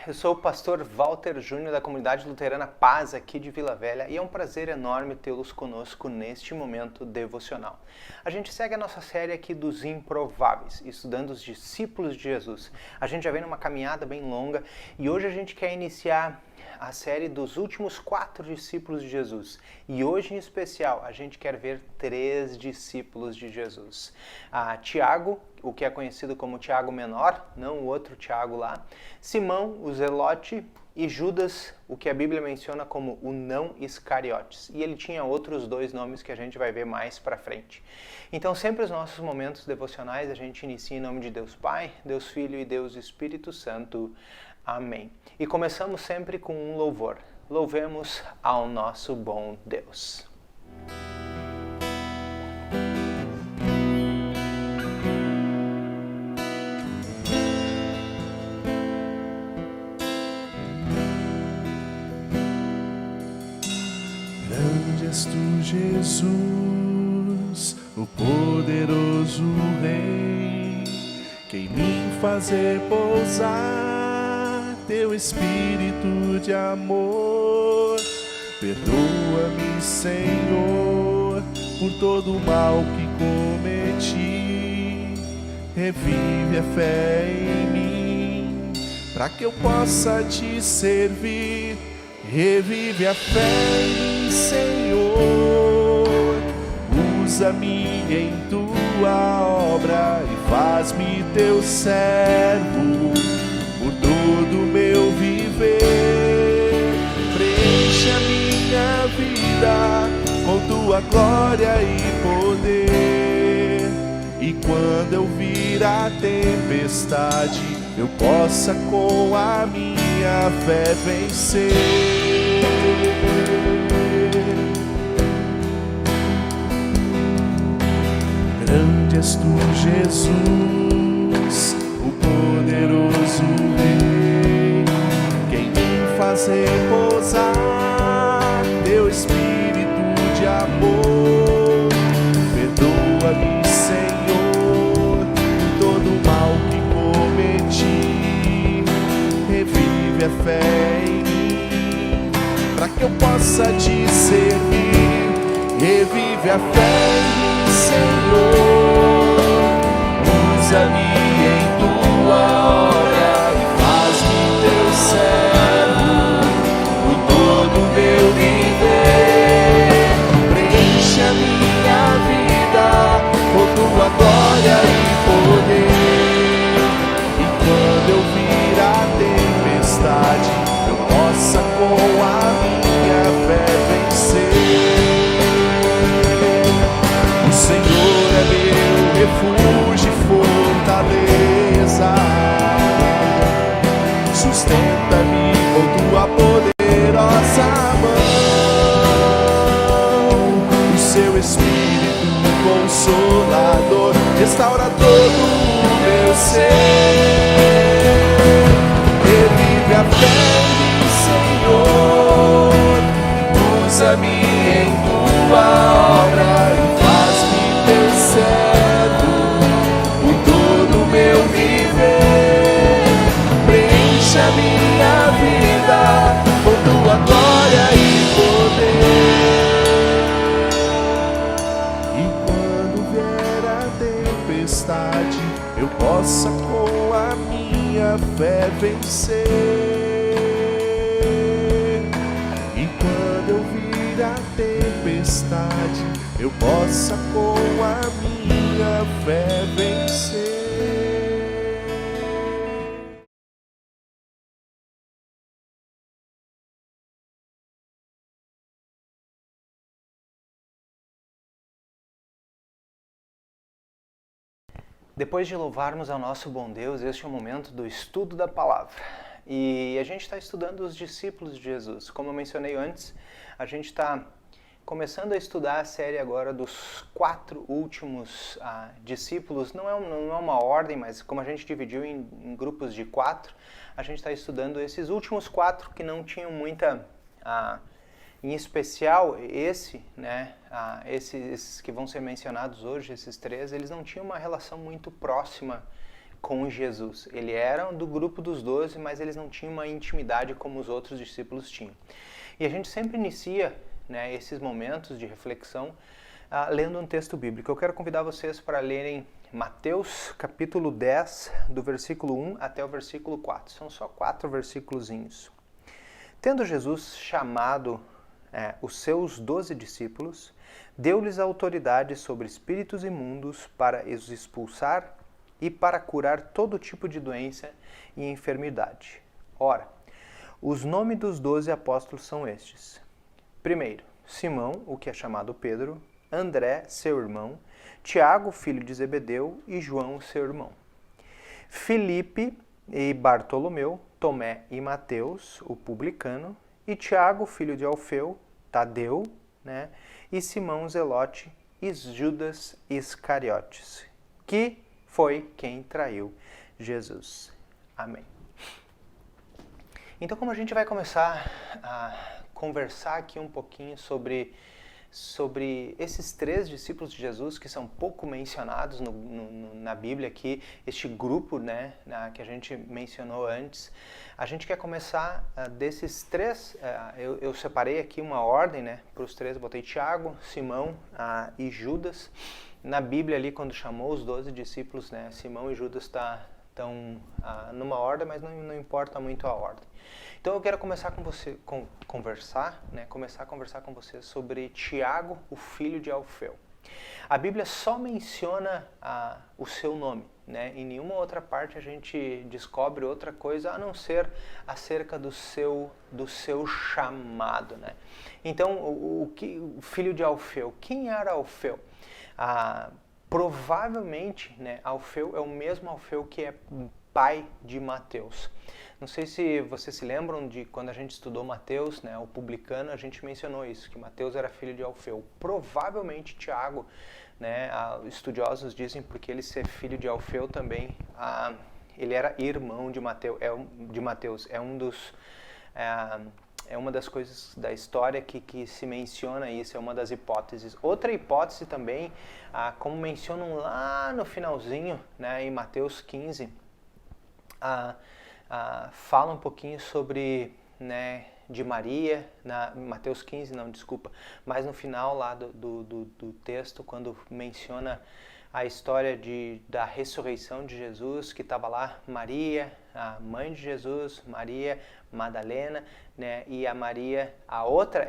Eu sou o pastor Walter Júnior da comunidade luterana Paz aqui de Vila Velha e é um prazer enorme tê-los conosco neste momento devocional. A gente segue a nossa série aqui dos improváveis, estudando os discípulos de Jesus. A gente já vem numa caminhada bem longa e hoje a gente quer iniciar a série dos últimos 4 discípulos de Jesus. E hoje, em especial, a gente quer ver 3 discípulos de Jesus. Tiago, o que é conhecido como Tiago Menor, não o outro Tiago lá. Simão, o Zelote, e Judas, o que a Bíblia menciona como o não Iscariotes. E ele tinha outros 2 nomes que a gente vai ver mais pra frente. Então, sempre os nossos momentos devocionais a gente inicia em nome de Deus Pai, Deus Filho e Deus Espírito Santo. Amém. E começamos sempre com um louvor. Louvemos ao nosso bom Deus. Grande és tu, Jesus, o poderoso Rei, que em mim fazer pousar teu espírito de amor. Perdoa-me, Senhor, por todo o mal que cometi. Revive a fé em mim, para que eu possa te servir. Revive a fé em mim, Senhor. Usa-me em tua obra e faz-me teu servo por todo o meu viver. Preenche a minha vida com tua glória e poder. E quando eu vir a tempestade, eu possa com a minha fé vencer. Grande és tu, Jesus, o poderoso Rei, que em mim fazer pousar teu espírito de amor. Perdoa-me, Senhor, por todo o mal que cometi. Revive a fé em mim, para que eu possa te servir. Revive a fé em mim, Senhor. Usa-me em tua obra e faz-me teu servo por todo o meu viver. Preenche a minha vida com tua glória e poder. E quando eu vir a tempestade, eu possa com a minha fé vencer. O Senhor é meu refúgio e fortaleza, sustenta-me com tua poderosa mão. O seu Espírito Consolador restaura todo o meu ser. Revive a fé em mim, Senhor. Usa-me em tua obra e faz-me teu servo por todo o meu viver. Preenche a minha vida com tua glória e poder. E quando vier a tempestade, eu possa com a minha fé vencer. E quando eu vir a tempestade, eu possa com a minha fé vencer. Depois de louvarmos ao nosso bom Deus, este é o momento do estudo da palavra. E a gente está estudando os discípulos de Jesus. Como eu mencionei antes, a gente está começando a estudar a série agora dos 4 últimos discípulos. Não é uma ordem, mas como a gente dividiu em grupos de 4, a gente está estudando esses últimos 4 que não tinham muita... em especial, esses que vão ser mencionados hoje, esses 3, eles não tinham uma relação muito próxima com Jesus. Ele era do grupo dos 12, mas eles não tinham uma intimidade como os outros discípulos tinham. E a gente sempre inicia, né, esses momentos de reflexão lendo um texto bíblico. Eu quero convidar vocês para lerem Mateus capítulo 10, do versículo 1 até o versículo 4. São só 4 versículozinhos. Tendo Jesus chamado os seus 12 discípulos, deu-lhes autoridade sobre espíritos imundos para os expulsar e para curar todo tipo de doença e enfermidade. Ora, os nomes dos 12 apóstolos são estes. Primeiro, Simão, o que é chamado Pedro, André, seu irmão, Tiago, filho de Zebedeu, e João, seu irmão. Filipe e Bartolomeu, Tomé e Mateus, o publicano, e Tiago, filho de Alfeu, Tadeu, né, e Simão Zelote, e Judas Iscariotes, que foi quem traiu Jesus. Amém. Então, como a gente vai começar a conversar aqui um pouquinho sobre esses 3 discípulos de Jesus que são pouco mencionados na Bíblia aqui, este grupo, né, que a gente mencionou antes. A gente quer começar desses 3, eu separei aqui uma ordem, né, para os 3, botei Tiago, Simão e Judas. Na Bíblia ali, quando chamou os 12 discípulos, né, Simão e Judas estão numa ordem, mas não importa muito a ordem. Então eu quero começar com você, conversar com você sobre Tiago, o filho de Alfeu. A Bíblia só menciona o seu nome, né? Em nenhuma outra parte a gente descobre outra coisa a não ser acerca do seu chamado, né? Então, o filho de Alfeu, quem era Alfeu? Provavelmente, né, Alfeu é o mesmo Alfeu que é pai de Mateus. Não sei se vocês se lembram de quando a gente estudou Mateus, né, o publicano, a gente mencionou isso, que Mateus era filho de Alfeu. Provavelmente Tiago, né, estudiosos dizem porque ele ser filho de Alfeu também, ele era irmão de Mateus. É uma das coisas da história que se menciona isso, é uma das hipóteses. Outra hipótese também, como mencionam lá no finalzinho, né, em Mateus 15, fala um pouquinho sobre, né, de Maria, Mateus 15, não, desculpa, mas no final lá do texto, quando menciona a história da ressurreição de Jesus, que estava lá Maria, a mãe de Jesus, Maria Madalena, né, e a Maria,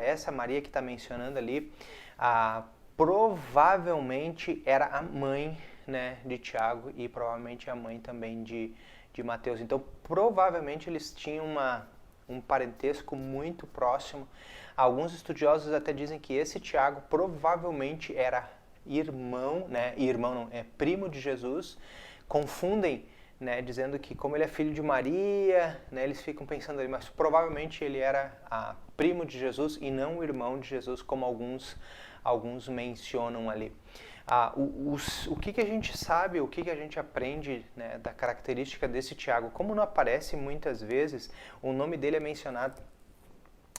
essa Maria que está mencionando ali, provavelmente era a mãe, né, de Tiago e provavelmente a mãe também de Mateus. Então, provavelmente eles tinham um parentesco muito próximo. Alguns estudiosos até dizem que esse Tiago provavelmente era primo de Jesus. Confundem, né, dizendo que como ele é filho de Maria, né, eles ficam pensando ali, mas provavelmente ele era primo de Jesus e não o irmão de Jesus, como alguns mencionam ali. O que a gente sabe, o que a gente aprende, né, da característica desse Tiago? Como não aparece muitas vezes, o nome dele é mencionado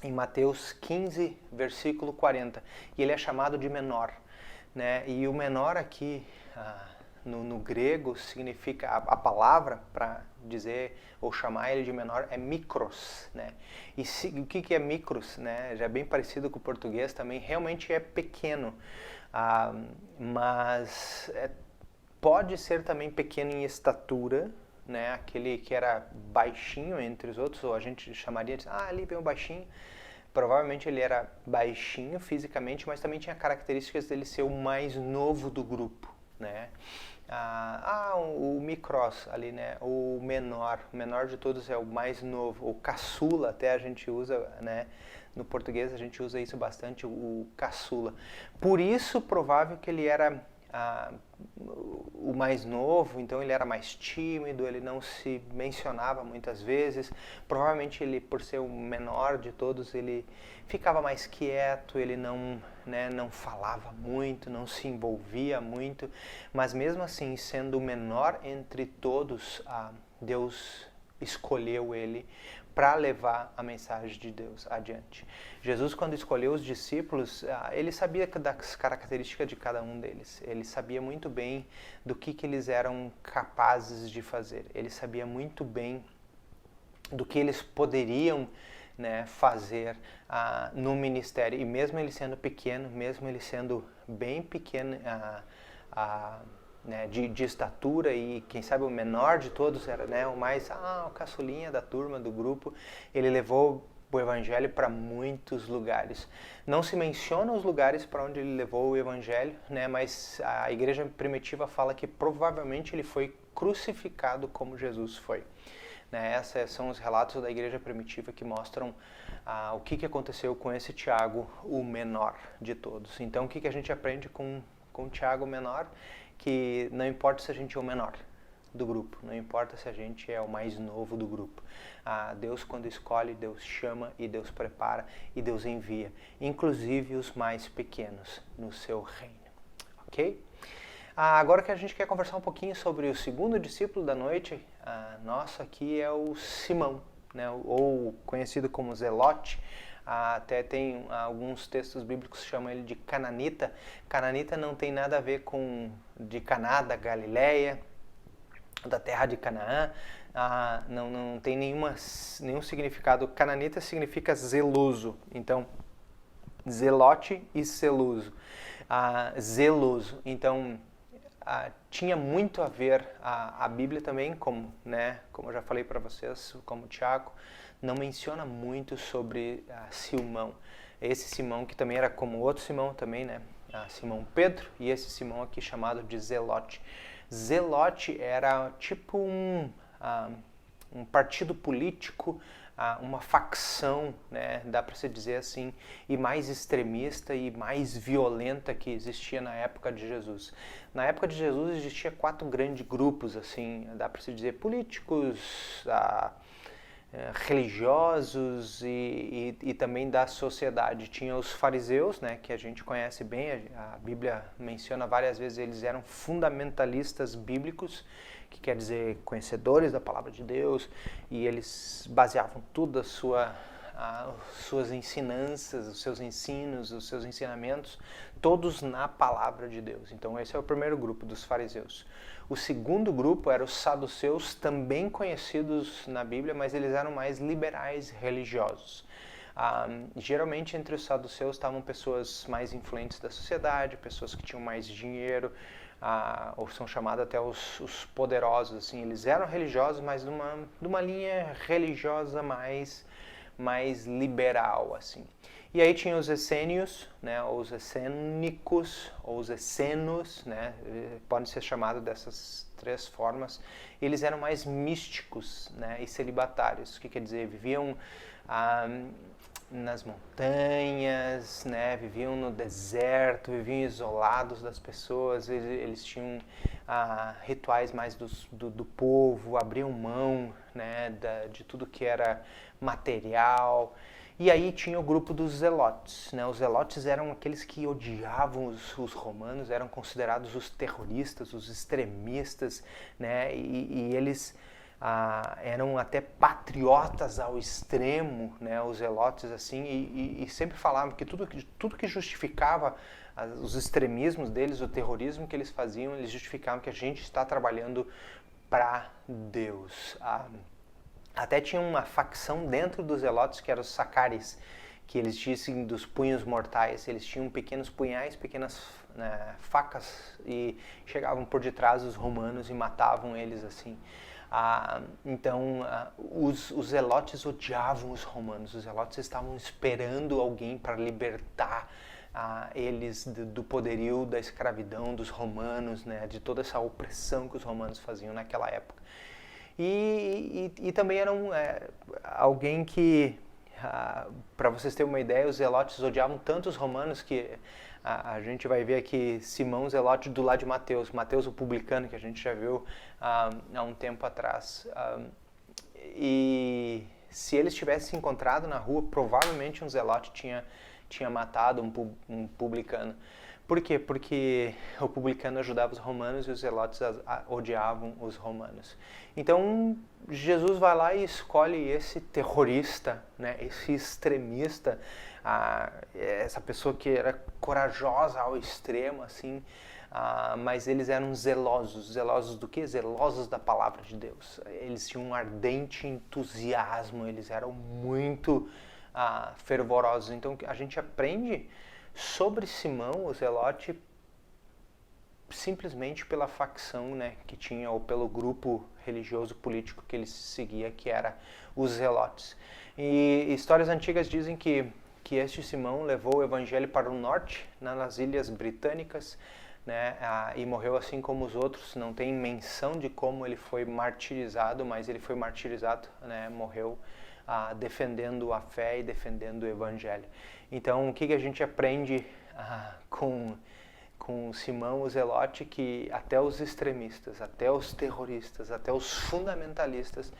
em Mateus 15, versículo 40, e ele é chamado de menor, né? E o menor aqui, no grego, significa, a palavra para dizer ou chamar ele de menor é mikros, né? E o que é mikros, né? Já é bem parecido com o português também, realmente é pequeno. Mas pode ser também pequeno em estatura, né? Aquele que era baixinho entre os outros, ou a gente chamaria de, ali vem o baixinho. Provavelmente ele era baixinho fisicamente, mas também tinha características dele ser o mais novo do grupo, né? O micros ali, né? O menor de todos é o mais novo, o caçula até a gente usa, né? No português a gente usa isso bastante, o caçula. Por isso, provável que ele era o mais novo, então ele era mais tímido, ele não se mencionava muitas vezes. Provavelmente ele, por ser o menor de todos, ele ficava mais quieto, ele não falava muito, não se envolvia muito. Mas mesmo assim, sendo o menor entre todos, Deus escolheu ele para levar a mensagem de Deus adiante. Jesus, quando escolheu os discípulos, ele sabia das características de cada um deles. Ele sabia muito bem do que eles eram capazes de fazer. Ele sabia muito bem do que eles poderiam, né, fazer no ministério. E mesmo ele sendo pequeno, mesmo ele sendo bem pequeno, né, de estatura, e quem sabe o menor de todos era, né, o mais o caçulinha da turma, do grupo, ele levou o evangelho para muitos lugares. Não se menciona os lugares para onde ele levou o evangelho, né, mas a igreja primitiva fala que provavelmente ele foi crucificado como Jesus foi. Né, esses são os relatos da igreja primitiva que mostram o que aconteceu com esse Tiago, o menor de todos. Então, o que a gente aprende com Tiago, o menor? Que não importa se a gente é o menor do grupo, não importa se a gente é o mais novo do grupo. Deus, quando escolhe, Deus chama e Deus prepara e Deus envia, inclusive os mais pequenos no seu reino. Ok? Agora que a gente quer conversar um pouquinho sobre o segundo discípulo da noite, nosso aqui é o Simão, né, ou conhecido como Zelote. Até tem alguns textos bíblicos que chamam ele de Cananita. Cananita não tem nada a ver com de Caná, da Galileia, da terra de Canaã. Não tem nenhum significado. Cananita significa zeloso. Então, Zelote e zeloso. Zeloso. Então, tinha muito a ver a Bíblia também, como eu já falei para vocês, como Tiago, não menciona muito sobre Simão. Esse Simão que também era como outro Simão também, né? Simão Pedro, e esse Simão aqui chamado de Zelote. Zelote era tipo um partido político, uma facção, né, dá para se dizer assim, e mais extremista e mais violenta que existia na época de Jesus. Na época de Jesus existia 4 grandes grupos, assim, dá para se dizer, políticos, religiosos e também da sociedade. Tinha os fariseus, né, que a gente conhece bem, a Bíblia menciona várias vezes, eles eram fundamentalistas bíblicos, que quer dizer conhecedores da palavra de Deus, e eles baseavam tudo suas ensinanças, os seus ensinos, os seus ensinamentos, todos na palavra de Deus. Então esse é o primeiro grupo, dos fariseus. O segundo grupo era os saduceus, também conhecidos na Bíblia, mas eles eram mais liberais religiosos. Geralmente entre os saduceus estavam pessoas mais influentes da sociedade, pessoas que tinham mais dinheiro, ou são chamados até os poderosos, assim. Eles eram religiosos, mas de uma linha religiosa mais liberal, assim. E aí tinha os essênios, né, ou os essênicos, ou os essenos, né, podem ser chamados dessas 3 formas. Eles eram mais místicos, né, e celibatários, o que quer dizer, viviam nas montanhas, né, viviam no deserto, viviam isolados das pessoas, eles tinham rituais mais do povo, abriam mão, né, de tudo que era material. E aí tinha o grupo dos zelotes, né? Os zelotes eram aqueles que odiavam os romanos, eram considerados os terroristas, os extremistas, né? E eles eram até patriotas ao extremo, né? Os zelotes, assim, e sempre falavam que tudo que justificava os extremismos deles, o terrorismo que eles faziam, eles justificavam que a gente está trabalhando para Deus. Até tinha uma facção dentro dos zelotes, que eram os sacares, que eles dizem dos punhos mortais. Eles tinham pequenos punhais, pequenas facas, e chegavam por detrás dos romanos e matavam eles, assim. Então, os zelotes odiavam os romanos. Os zelotes estavam esperando alguém para libertar eles do poderio da escravidão dos romanos, né, de toda essa opressão que os romanos faziam naquela época. E também eram alguém que, para vocês terem uma ideia, os zelotes odiavam tanto os romanos que a gente vai ver aqui Simão Zelote do lado de Mateus, Mateus o publicano, que a gente já viu há um tempo atrás. E se eles tivessem se encontrado na rua, provavelmente um zelote tinha matado um publicano. Por quê? Porque o publicano ajudava os romanos e os zelotes odiavam os romanos. Então, Jesus vai lá e escolhe esse terrorista, né, esse extremista, essa pessoa que era corajosa ao extremo, assim, mas eles eram zelosos. Zelosos do quê? Zelosos da palavra de Deus. Eles tinham um ardente entusiasmo, eles eram muito fervorosos. Então, a gente aprende sobre Simão, o zelote, simplesmente pela facção, né, que tinha, ou pelo grupo religioso político que ele seguia, que era os zelotes. E histórias antigas dizem que este Simão levou o evangelho para o norte, nas ilhas britânicas, né, e morreu assim como os outros. Não tem menção de como ele foi martirizado, mas ele foi martirizado, né, morreu defendendo a fé e defendendo o evangelho. Então, o que a gente aprende com Simão o Zelote? Que até os extremistas, até os terroristas, até os fundamentalistas,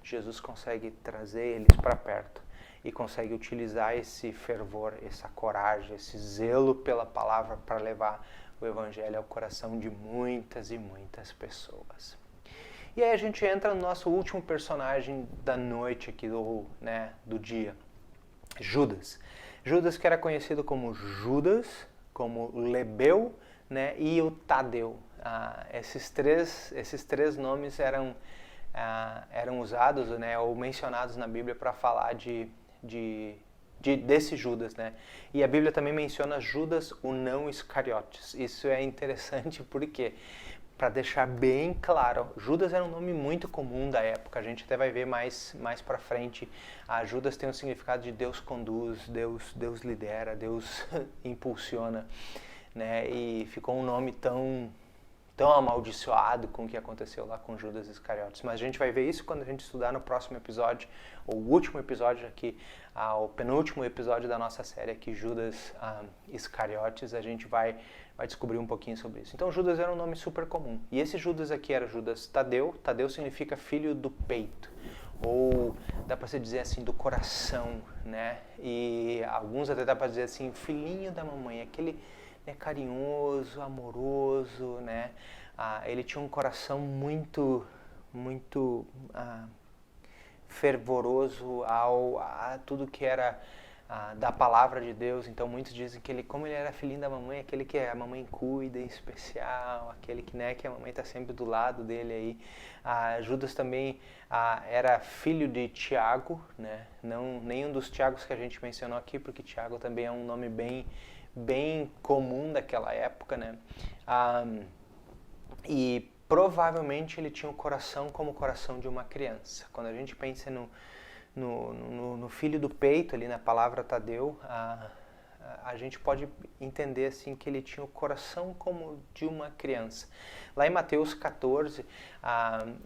Jesus consegue trazer eles para perto e consegue utilizar esse fervor, essa coragem, esse zelo pela palavra para levar o evangelho ao coração de muitas e muitas pessoas. E aí a gente entra no nosso último personagem da noite aqui, do dia, Judas. Judas, que era conhecido como Judas, como Lebeu, né, e o Tadeu. Esses três nomes eram usados, né, ou mencionados na Bíblia para falar desse Judas, né? E a Bíblia também menciona Judas, o não Iscariotes. Isso é interessante porque, para deixar bem claro, Judas era um nome muito comum da época. A gente até vai ver mais para frente. Judas tem o significado de Deus conduz, Deus lidera, Deus impulsiona, né? E ficou um nome tão amaldiçoado com o que aconteceu lá com Judas Iscariotes. Mas a gente vai ver isso quando a gente estudar no próximo episódio, ou o último episódio aqui, o penúltimo episódio da nossa série aqui, Judas Iscariotes. A gente vai descobrir um pouquinho sobre isso. Então, Judas era um nome super comum. E esse Judas aqui era Judas Tadeu. Tadeu significa filho do peito, ou dá para se dizer assim, do coração, né? E alguns até dá para dizer assim, filhinho da mamãe, aquele carinhoso, amoroso, né? Ele tinha um coração muito fervoroso a tudo que era da palavra de Deus. Então muitos dizem que como ele era filhinho da mamãe, aquele que a mamãe cuida em especial, aquele que a mamãe está sempre do lado dele aí. Judas também era filho de Tiago, né? Não nenhum dos Tiagos que a gente mencionou aqui, porque Tiago também é um nome bem comum daquela época, né? E provavelmente ele tinha o coração como o coração de uma criança. Quando a gente pensa no filho do peito, ali na palavra Tadeu, a gente pode entender assim que ele tinha o coração como de uma criança. Lá em Mateus 14,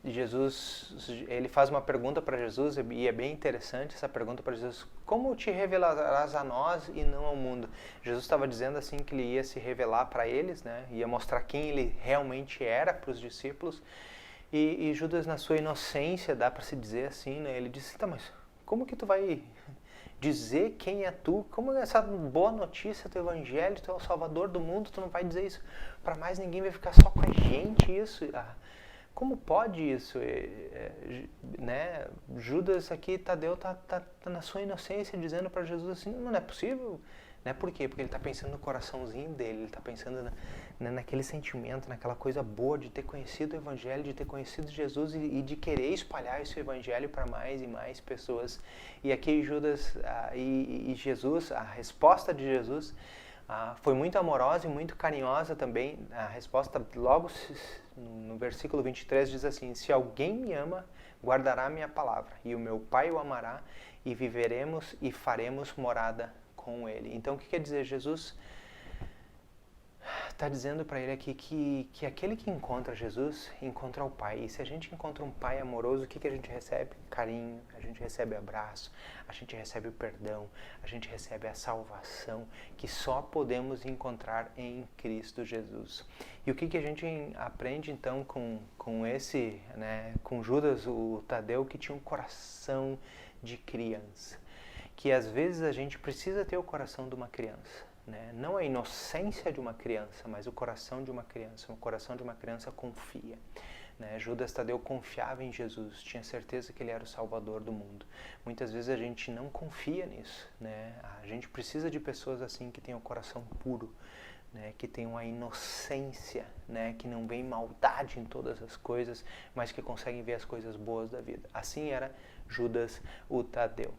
Jesus, ele faz uma pergunta para Jesus, e é bem interessante essa pergunta para Jesus: como te revelarás a nós e não ao mundo? Jesus estava dizendo assim que ele ia se revelar para eles, né? Ia mostrar quem ele realmente era para os discípulos. E Judas, na sua inocência, dá para se dizer assim, né? Ele disse: tá, mas como que tu vai dizer quem é tu? Como essa boa notícia, teu evangelho, tu é o salvador do mundo, tu não vai dizer isso para mais ninguém, vai ficar só com a gente isso? Como pode isso? Né? Judas aqui, Tadeu, tá na sua inocência dizendo para Jesus assim, não é possível. Né? Por quê? Porque ele está pensando no coraçãozinho dele, ele está pensando naquele sentimento, naquela coisa boa de ter conhecido o Evangelho, de ter conhecido Jesus e de querer espalhar esse Evangelho para mais e mais pessoas. E aqui Judas e Jesus, a resposta de Jesus foi muito amorosa e muito carinhosa também. A resposta logo no versículo 23 diz assim: se alguém me ama, guardará a minha palavra, e o meu Pai o amará, e viveremos e faremos morada com ele. Então, o que quer dizer? Jesus está dizendo para ele aqui que aquele que encontra Jesus encontra o Pai. E se a gente encontra um Pai amoroso, o que a gente recebe? Carinho, a gente recebe abraço, a gente recebe o perdão, a gente recebe a salvação, que só podemos encontrar em Cristo Jesus. E o que a gente aprende então com esse, né, com Judas, o Tadeu, que tinha um coração de criança? Que às vezes a gente precisa ter o coração de uma criança, né? Não a inocência de uma criança, mas o coração de uma criança. O coração de uma criança confia. Né? Judas Tadeu confiava em Jesus, tinha certeza que ele era o Salvador do mundo. Muitas vezes a gente não confia nisso, né? A gente precisa de pessoas assim que tenham o coração puro, né? Que tenham a inocência, né? Que não veem maldade em todas as coisas, mas que conseguem ver as coisas boas da vida. Assim era Judas o Tadeu.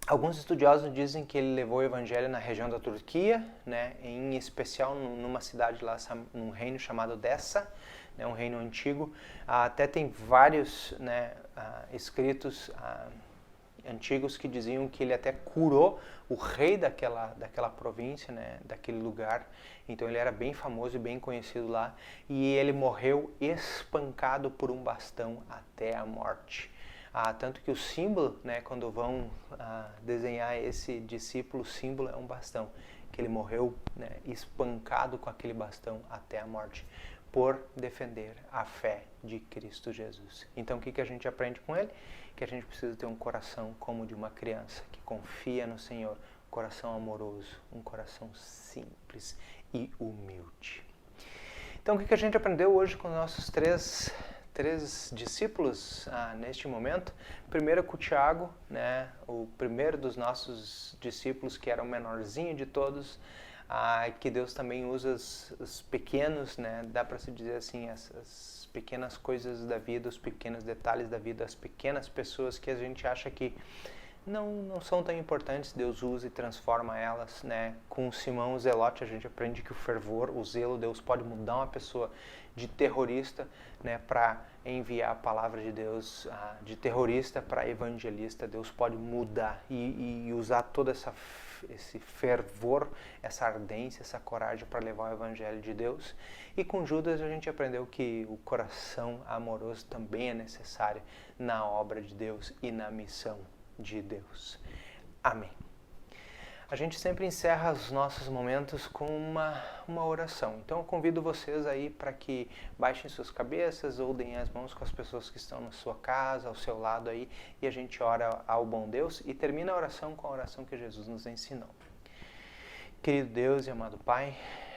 Alguns estudiosos dizem que ele levou o evangelho na região da Turquia, né? Em especial numa cidade lá, num reino chamado Dessa, né? Um reino antigo. Até tem vários, né, escritos antigos que diziam que ele até curou o rei daquela província, né? Daquele lugar. Então ele era bem famoso e bem conhecido lá. E ele morreu espancado por um bastão até a morte. Tanto que o símbolo, né, quando vão desenhar esse discípulo, o símbolo é um bastão, que ele morreu, né, espancado com aquele bastão até a morte, por defender a fé de Cristo Jesus. Então o que a gente aprende com ele? Que a gente precisa ter um coração como de uma criança, que confia no Senhor, um coração amoroso, um coração simples e humilde. Então o que a gente aprendeu hoje com os nossos três discípulos neste momento? Primeiro com o Tiago, né, o primeiro dos nossos discípulos, que era o menorzinho de todos, que Deus também usa os pequenos, né, dá para se dizer assim, as pequenas coisas da vida, os pequenos detalhes da vida, as pequenas pessoas que a gente acha que não são tão importantes, Deus usa e transforma elas, né? Com Simão o Zelote a gente aprende que o fervor, o zelo, Deus pode mudar uma pessoa de terrorista, né, para enviar a palavra de Deus, de terrorista para evangelista. Deus pode mudar e usar todo esse fervor, essa ardência, essa coragem para levar o evangelho de Deus. E com Judas a gente aprendeu que o coração amoroso também é necessário na obra de Deus e na missão de Deus. Amém. A gente sempre encerra os nossos momentos com uma oração. Então eu convido vocês aí para que baixem suas cabeças ou deem as mãos com as pessoas que estão na sua casa, ao seu lado aí, e a gente ora ao bom Deus e termina a oração com a oração que Jesus nos ensinou. Querido Deus e amado Pai,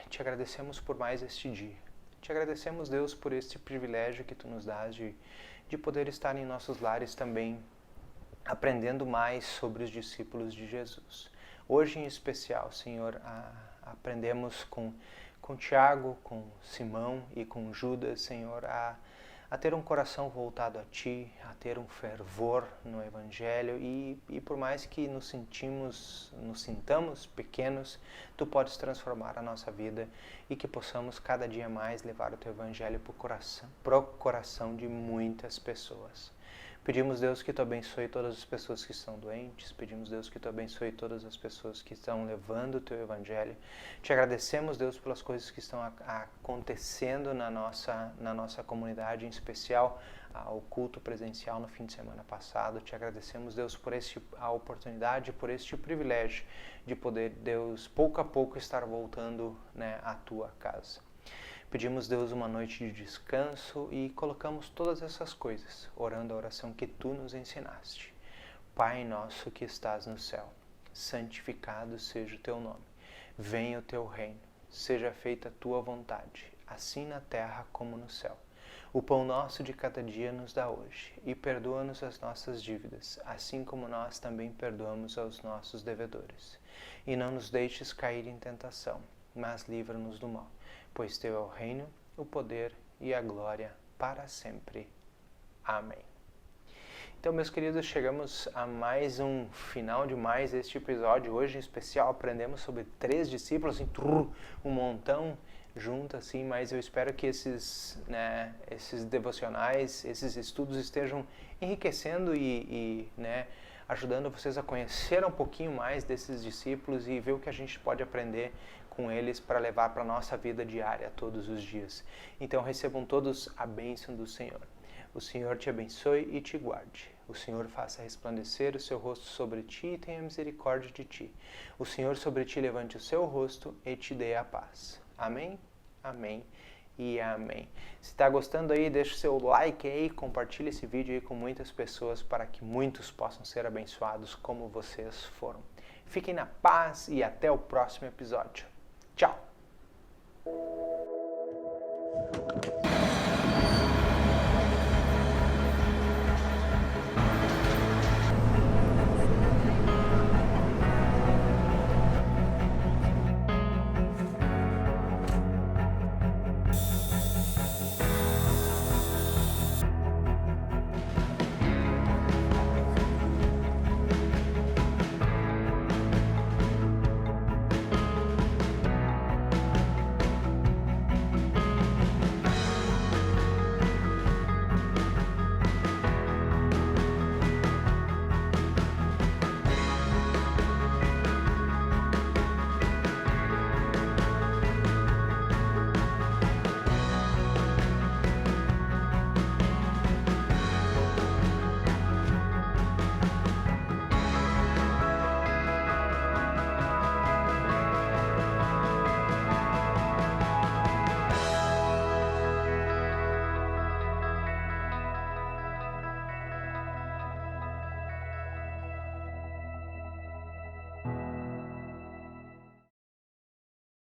te agradecemos por mais este dia. Te agradecemos, Deus, por este privilégio que tu nos dás de poder estar em nossos lares também, aprendendo mais sobre os discípulos de Jesus. Hoje em especial, Senhor, aprendemos com Tiago, com Simão e com Judas, Senhor, a ter um coração voltado a Ti, a ter um fervor no Evangelho e por mais que nos sintamos pequenos, Tu podes transformar a nossa vida e que possamos cada dia mais levar o Teu Evangelho pro coração de muitas pessoas. Pedimos, Deus, que Tu abençoe todas as pessoas que estão doentes. Pedimos, Deus, que Tu abençoe todas as pessoas que estão levando o Teu Evangelho. Te agradecemos, Deus, pelas coisas que estão acontecendo na nossa comunidade, em especial o culto presencial no fim de semana passado. Te agradecemos, Deus, por a oportunidade, por este privilégio de poder, Deus, pouco a pouco estar voltando, né, à Tua casa. Pedimos, Deus, uma noite de descanso e colocamos todas essas coisas, orando a oração que Tu nos ensinaste. Pai nosso que estás no céu, santificado seja o Teu nome. Venha o Teu reino, seja feita a Tua vontade, assim na terra como no céu. O pão nosso de cada dia nos dá hoje, e perdoa-nos as nossas dívidas, assim como nós também perdoamos aos nossos devedores. E não nos deixes cair em tentação, mas livra-nos do mal. Pois Teu é o reino, o poder e a glória para sempre. Amém. Então, meus queridos, chegamos a mais um final de mais este episódio. Hoje, em especial, aprendemos sobre 3 discípulos, assim, um montão junto, assim, mas eu espero que esses devocionais, esses estudos estejam enriquecendo e ajudando vocês a conhecer um pouquinho mais desses discípulos e ver o que a gente pode aprender com eles para levar para a nossa vida diária, todos os dias. Então recebam todos a bênção do Senhor. O Senhor te abençoe e te guarde. O Senhor faça resplandecer o seu rosto sobre ti e tenha misericórdia de ti. O Senhor sobre ti levante o seu rosto e te dê a paz. Amém, amém e amém. Se está gostando aí, deixa o seu like aí, compartilha esse vídeo aí com muitas pessoas para que muitos possam ser abençoados como vocês foram. Fiquem na paz e até o próximo episódio. Tchau!